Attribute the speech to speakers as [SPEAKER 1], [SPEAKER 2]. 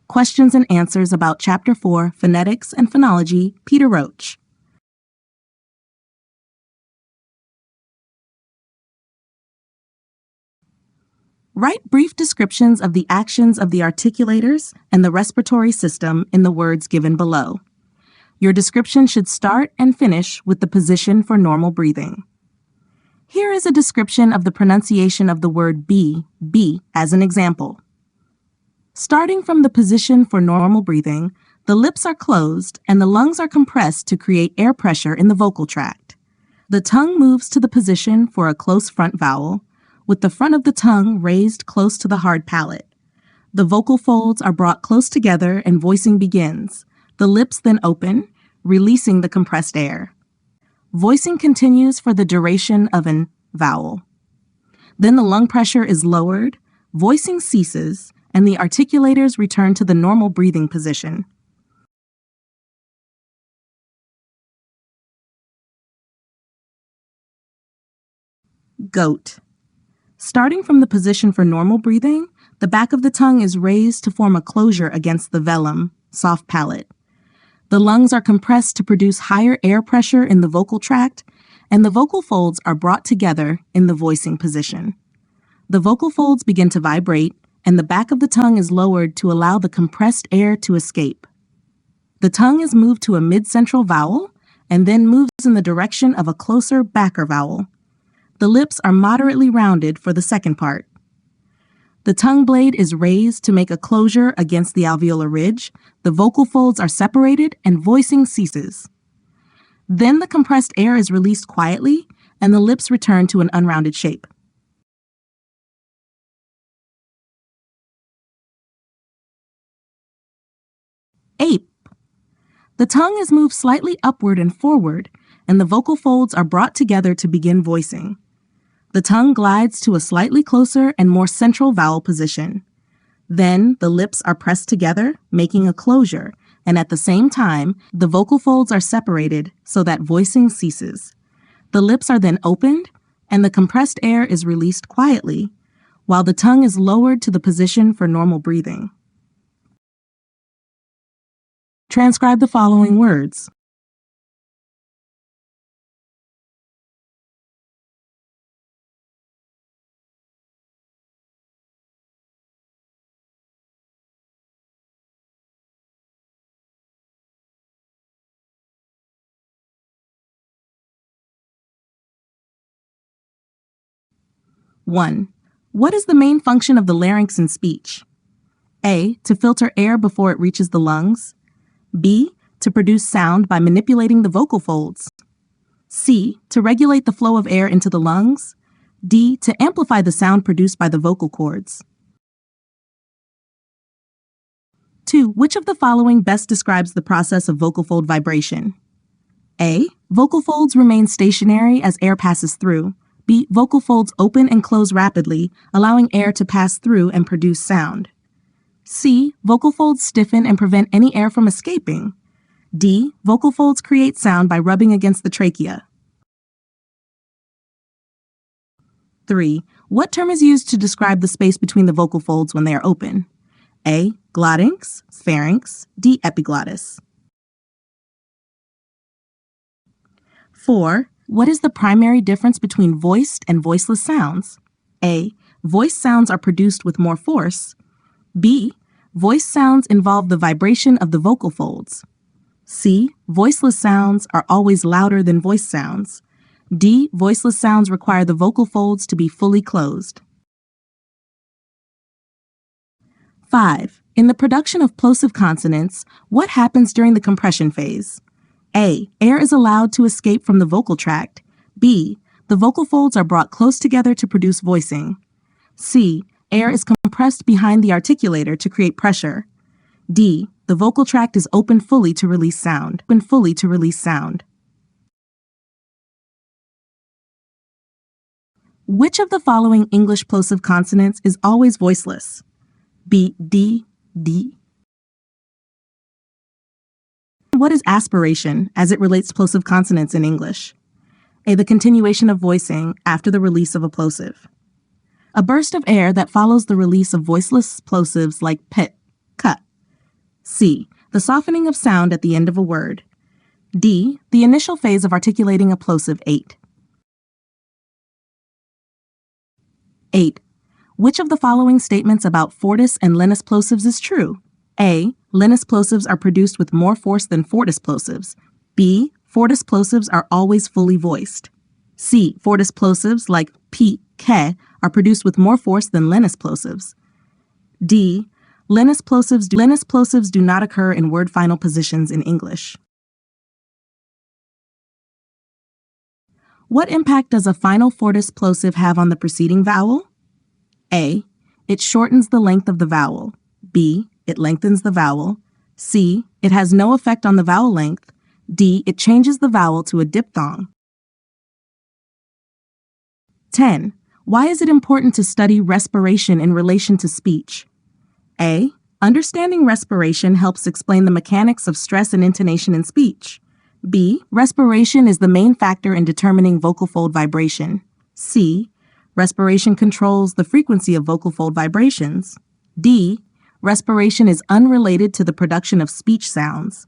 [SPEAKER 1] Questions and answers about Chapter 4, Phonetics and Phonology, Peter Roach. Write brief descriptions of the actions of the articulators and the respiratory system in the words given below. Your description should start and finish with the position for normal breathing. Here is a description of the pronunciation of the word be as an example. Starting from the position for normal breathing, the lips are closed and the lungs are compressed to create air pressure in the vocal tract. The tongue moves to the position for a close front vowel, with the front of the tongue raised close to the hard palate. The vocal folds are brought close together and voicing begins. The lips then open, releasing the compressed air. Voicing continues for the duration of an vowel. Then the lung pressure is lowered, voicing ceases, and the articulators return to the normal breathing position. Goat. Starting from the position for normal breathing, the back of the tongue is raised to form a closure against the velum, soft palate. The lungs are compressed to produce higher air pressure in the vocal tract, and the vocal folds are brought together in the voicing position. The vocal folds begin to vibrate, and the back of the tongue is lowered to allow the compressed air to escape. The tongue is moved to a mid-central vowel, and then moves in the direction of a closer backer vowel. The lips are moderately rounded for the second part. The tongue blade is raised to make a closure against the alveolar ridge, the vocal folds are separated, and voicing ceases. Then the compressed air is released quietly, and the lips return to an unrounded shape. Ape. The tongue is moved slightly upward and forward, and the vocal folds are brought together to begin voicing. The tongue glides to a slightly closer and more central vowel position. Then the lips are pressed together, making a closure, and at the same time, the vocal folds are separated so that voicing ceases. The lips are then opened, and the compressed air is released quietly, while the tongue is lowered to the position for normal breathing. Transcribe the following words. One. What is the main function of the larynx in speech? A. To filter air before it reaches the lungs. B. To produce sound by manipulating the vocal folds. C. To regulate the flow of air into the lungs. D. To amplify the sound produced by the vocal cords. 2. Which of the following best describes the process of vocal fold vibration? A. Vocal folds remain stationary as air passes through. B. Vocal folds open and close rapidly, allowing air to pass through and produce sound. C. Vocal folds stiffen and prevent any air from escaping. D. Vocal folds create sound by rubbing against the trachea. 3. What term is used to describe the space between the vocal folds when they are open? A. Glottinx, pharynx, D. Epiglottis. 4. What is the primary difference between voiced and voiceless sounds? A. Voiced sounds are produced with more force. B. Voiced sounds involve the vibration of the vocal folds. C. Voiceless sounds are always louder than voiced sounds. D. Voiceless sounds require the vocal folds to be fully closed. 5. In the production of plosive consonants, what happens during the compression phase? A. Air is allowed to escape from the vocal tract. B. The vocal folds are brought close together to produce voicing. C. Air is compressed behind the articulator to create pressure. D. The vocal tract is open fully to release sound. Which of the following English plosive consonants is always voiceless? B. D. D. What is aspiration as it relates to plosive consonants in English? A. The continuation of voicing after the release of a plosive. A burst of air that follows the release of voiceless plosives like pit, cut. C. The softening of sound at the end of a word. D. The initial phase of articulating a plosive 8. 8. Which of the following statements about fortis and lenis plosives is true? A. Lenis plosives are produced with more force than fortis plosives. B. Fortis plosives are always fully voiced. C. Fortis plosives, like p, ke, are produced with more force than lenis plosives. D. Lenis plosives do not occur in word final positions in English. What impact does a final fortis plosive have on the preceding vowel? A. It shortens the length of the vowel. B. It lengthens the vowel. C. It has no effect on the vowel length. D. It changes the vowel to a diphthong. 10. Why is it important to study respiration in relation to speech? A. Understanding respiration helps explain the mechanics of stress and intonation in speech. B. Respiration is the main factor in determining vocal fold vibration. C. Respiration controls the frequency of vocal fold vibrations. D. Respiration is unrelated to the production of speech sounds.